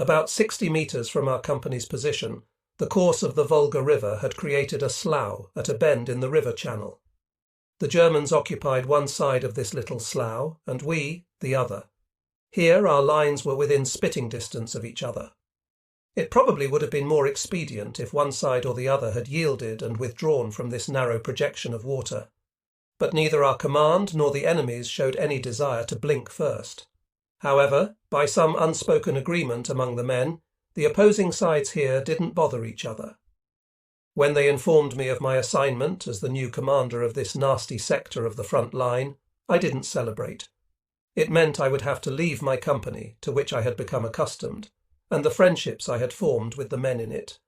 About 60 metres from our company's position, the course of the Volga River had created a slough at a bend in the river channel. The Germans occupied one side of this little slough, and we the other. Here our lines were within spitting distance of each other. It probably would have been more expedient if one side or the other had yielded and withdrawn from this narrow projection of water. But neither our command nor the enemy's showed any desire to blink first. However, by some unspoken agreement among the men, the opposing sides here didn't bother each other. When they informed me of my assignment as the new commander of this nasty sector of the front line, I didn't celebrate. It meant I would have to leave my company, to which I had become accustomed, and the friendships I had formed with the men in it.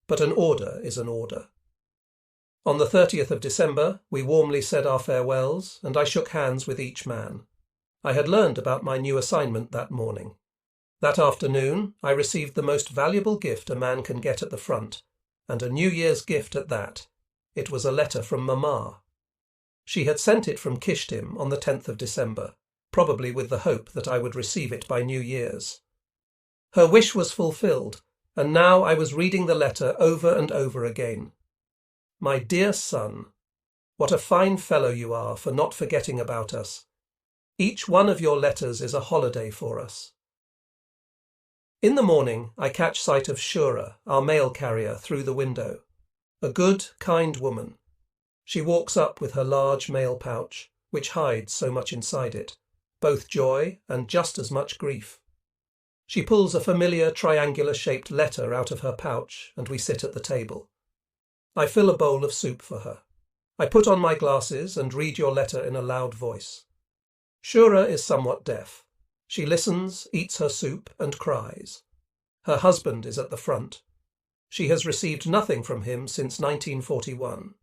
But an order is an order. On the 30th of December, we warmly said our farewells, and I shook hands with each man. I had learned about my new assignment that morning. That afternoon, I received the most valuable gift a man can get at the front, and a New Year's gift at that. It was a letter from Mamma. She had sent it from Kishtim on the 10th of December, probably with the hope that I would receive it by New Year's. Her wish was fulfilled, and now I was reading the letter over and over again. My dear son, what a fine fellow you are for not forgetting about us. Each one of your letters is a holiday for us. In the morning, I catch sight of Shura, our mail carrier, through the window. A good, kind woman. She walks up with her large mail pouch, which hides so much inside it, both joy and just as much grief. She pulls a familiar triangular-shaped letter out of her pouch, and we sit at the table. I fill a bowl of soup for her. I put on my glasses and read your letter in a loud voice. Shura is somewhat deaf. She listens, eats her soup, and cries. Her husband is at the front. She has received nothing from him since 1941.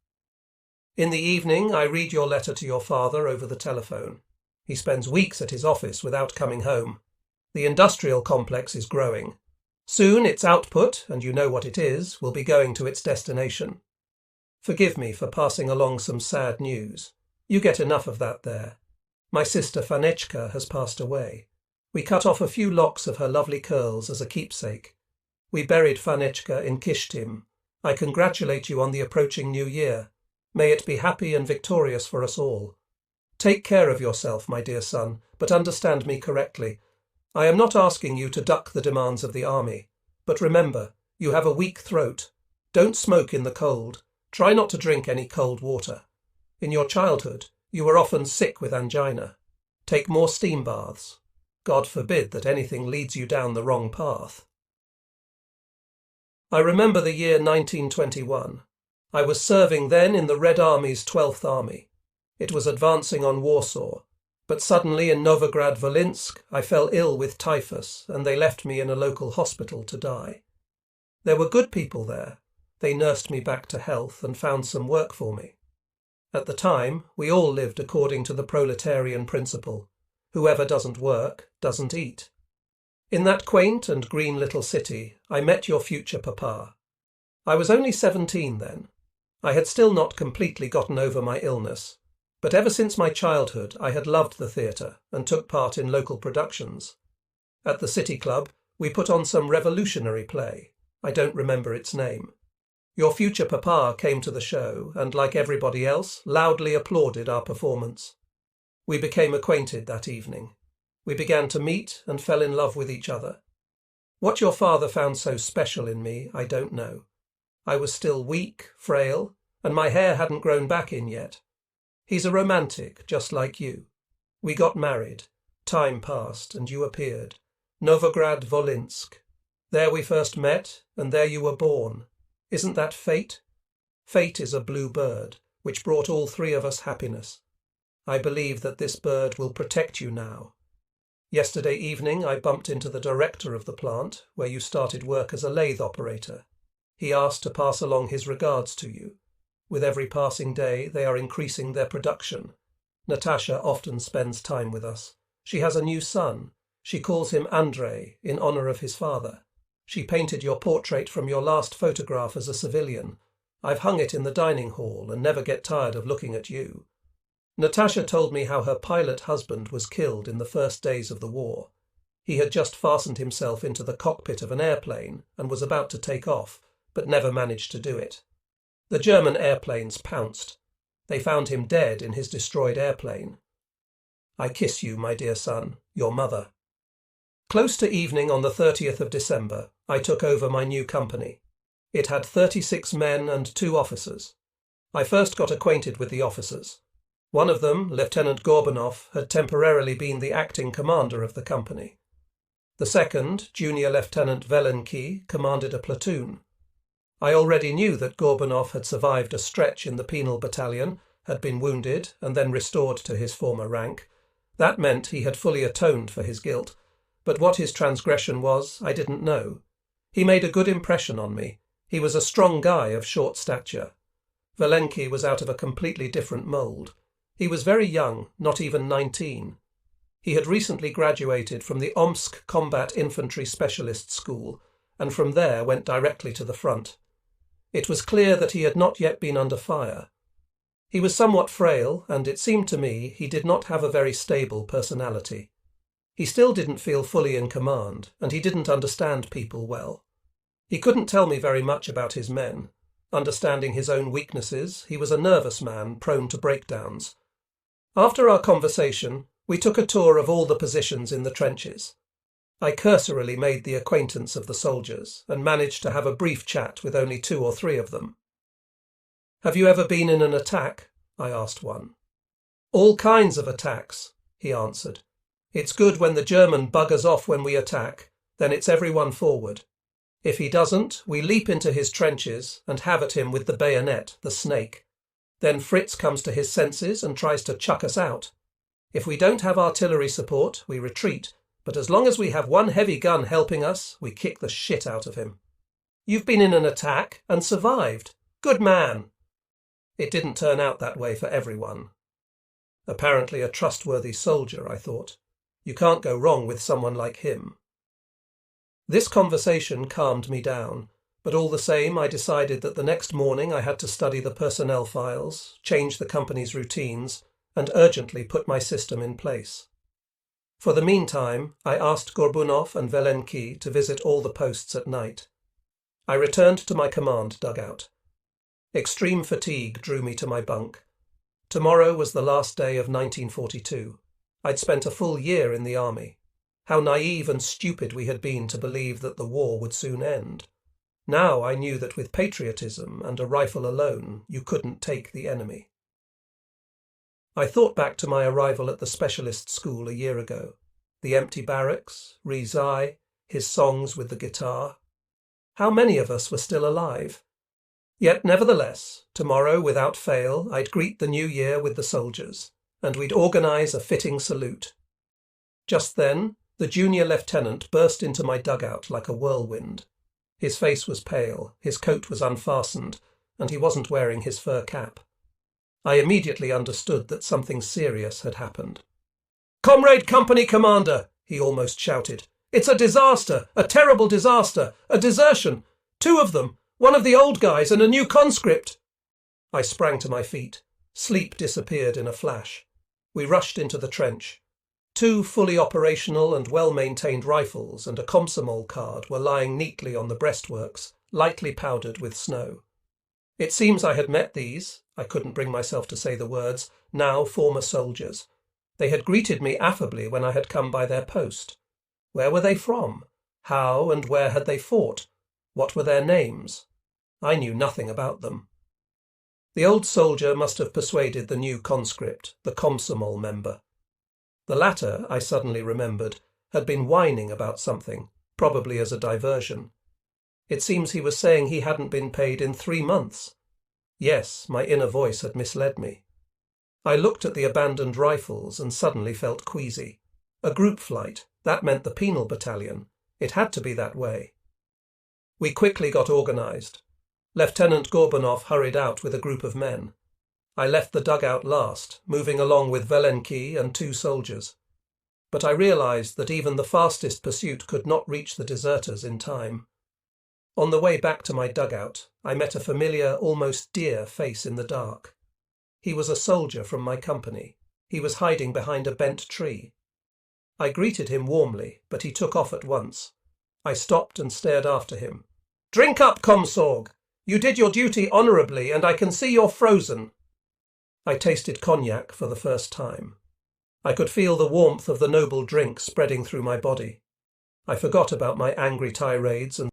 In the evening, I read your letter to your father over the telephone. He spends weeks at his office without coming home. The industrial complex is growing. Soon its output, and you know what it is, will be going to its destination. Forgive me for passing along some sad news. You get enough of that there. My sister Fanechka has passed away. We cut off a few locks of her lovely curls as a keepsake. We buried Fanechka in Kishtim. I congratulate you on the approaching new year. May it be happy and victorious for us all. Take care of yourself, my dear son, but understand me correctly. I am not asking you to duck the demands of the army. But remember, you have a weak throat. Don't smoke in the cold. Try not to drink any cold water. In your childhood, you were often sick with angina. Take more steam baths. God forbid that anything leads you down the wrong path. I remember the year 1921. I was serving then in the Red Army's 12th Army. It was advancing on Warsaw, but suddenly in Novograd-Volinsk I fell ill with typhus, and they left me in a local hospital to die. There were good people there. They nursed me back to health and found some work for me. At the time, we all lived according to the proletarian principle. Whoever doesn't work, doesn't eat. In that quaint and green little city, I met your future papa. I was only 17 then. I had still not completely gotten over my illness, but ever since my childhood I had loved the theatre and took part in local productions. At the City Club, we put on some revolutionary play. I don't remember its name. Your future papa came to the show and, like everybody else, loudly applauded our performance. We became acquainted that evening. We began to meet and fell in love with each other. What your father found so special in me, I don't know. I was still weak, frail, and my hair hadn't grown back in yet. He's a romantic, just like you. We got married. Time passed, and you appeared. Novograd-Volinsk. There we first met, and there you were born. Isn't that fate? Fate is a blue bird, which brought all three of us happiness. I believe that this bird will protect you now. Yesterday evening I bumped into the director of the plant, where you started work as a lathe operator. He asked to pass along his regards to you. With every passing day they are increasing their production. Natasha often spends time with us. She has a new son. She calls him Andrei, in honour of his father. She painted your portrait from your last photograph as a civilian. I've hung it in the dining hall and never get tired of looking at you. Natasha told me how her pilot husband was killed in the first days of the war. He had just fastened himself into the cockpit of an airplane and was about to take off, but never managed to do it. The German airplanes pounced. They found him dead in his destroyed airplane. I kiss you, my dear son, your mother. Close to evening on the 30th of December, I took over my new company. It had 36 men and 2 officers. I first got acquainted with the officers. One of them, Lieutenant Gorbanov, had temporarily been the acting commander of the company. The second, Junior Lieutenant Wehrmacht, commanded a platoon. I already knew that Gorbanov had survived a stretch in the penal battalion, had been wounded and then restored to his former rank. That meant he had fully atoned for his guilt, but what his transgression was, I didn't know. He made a good impression on me. He was a strong guy of short stature. Wehrmacht was out of a completely different mould. He was very young, not even 19. He had recently graduated from the Omsk Combat Infantry Specialist School, and from there went directly to the front. It was clear that he had not yet been under fire. He was somewhat frail, and it seemed to me he did not have a very stable personality. He still didn't feel fully in command, and he didn't understand people well. He couldn't tell me very much about his men. Understanding his own weaknesses, he was a nervous man prone to breakdowns. After our conversation, we took a tour of all the positions in the trenches. I cursorily made the acquaintance of the soldiers and managed to have a brief chat with only 2 or 3 of them. "Have you ever been in an attack?" I asked one. "All kinds of attacks," he answered. "It's good when the German buggers off when we attack, then it's everyone forward. If he doesn't, we leap into his trenches and have at him with the bayonet, the snake. Then Fritz comes to his senses and tries to chuck us out. If we don't have artillery support, we retreat, but as long as we have one heavy gun helping us, we kick the shit out of him." "You've been in an attack and survived. Good man." It didn't turn out that way for everyone. Apparently a trustworthy soldier, I thought. You can't go wrong with someone like him. This conversation calmed me down, but all the same I decided that the next morning I had to study the personnel files, change the company's routines, and urgently put my system in place. For the meantime, I asked Gorbanov and Wehrmacht to visit all the posts at night. I returned to my command dugout. Extreme fatigue drew me to my bunk. Tomorrow was the last day of 1942. I'd spent a full year in the army. How naive and stupid we had been to believe that the war would soon end. Now I knew that with patriotism and a rifle alone, you couldn't take the enemy. I thought back to my arrival at the specialist school a year ago. The empty barracks, WWII, his songs with the guitar. How many of us were still alive? Yet nevertheless, tomorrow without fail, I'd greet the new year with the soldiers, and we'd organise a fitting salute. Just then, the junior lieutenant burst into my dugout like a whirlwind. His face was pale, his coat was unfastened, and he wasn't wearing his fur cap. I immediately understood that something serious had happened. "Comrade Company Commander!" he almost shouted. "It's a disaster! A terrible disaster! A desertion! 2 of them! One of the old guys and a new conscript!" I sprang to my feet. Sleep disappeared in a flash. We rushed into the trench. 2 fully operational and well-maintained rifles and a Komsomol card were lying neatly on the breastworks, lightly powdered with snow. It seems I had met these, I couldn't bring myself to say the words, now former soldiers. They had greeted me affably when I had come by their post. Where were they from? How and where had they fought? What were their names? I knew nothing about them. The old soldier must have persuaded the new conscript, the Komsomol member. The latter, I suddenly remembered, had been whining about something, probably as a diversion. It seems he was saying he hadn't been paid in 3 months. Yes, my inner voice had misled me. I looked at the abandoned rifles and suddenly felt queasy. A group flight, that meant the penal battalion. It had to be that way. We quickly got organised. Lieutenant Gorbanov hurried out with a group of men. I left the dugout last, moving along with Wehrmacht and 2 soldiers. But I realised that even the fastest pursuit could not reach the deserters in time. On the way back to my dugout, I met a familiar, almost dear face in the dark. He was a soldier from my company. He was hiding behind a bent tree. I greeted him warmly, but he took off at once. I stopped and stared after him. "Drink up, Comsorg! You did your duty honourably, and I can see you're frozen." I tasted cognac for the first time. I could feel the warmth of the noble drink spreading through my body. I forgot about my angry tirades and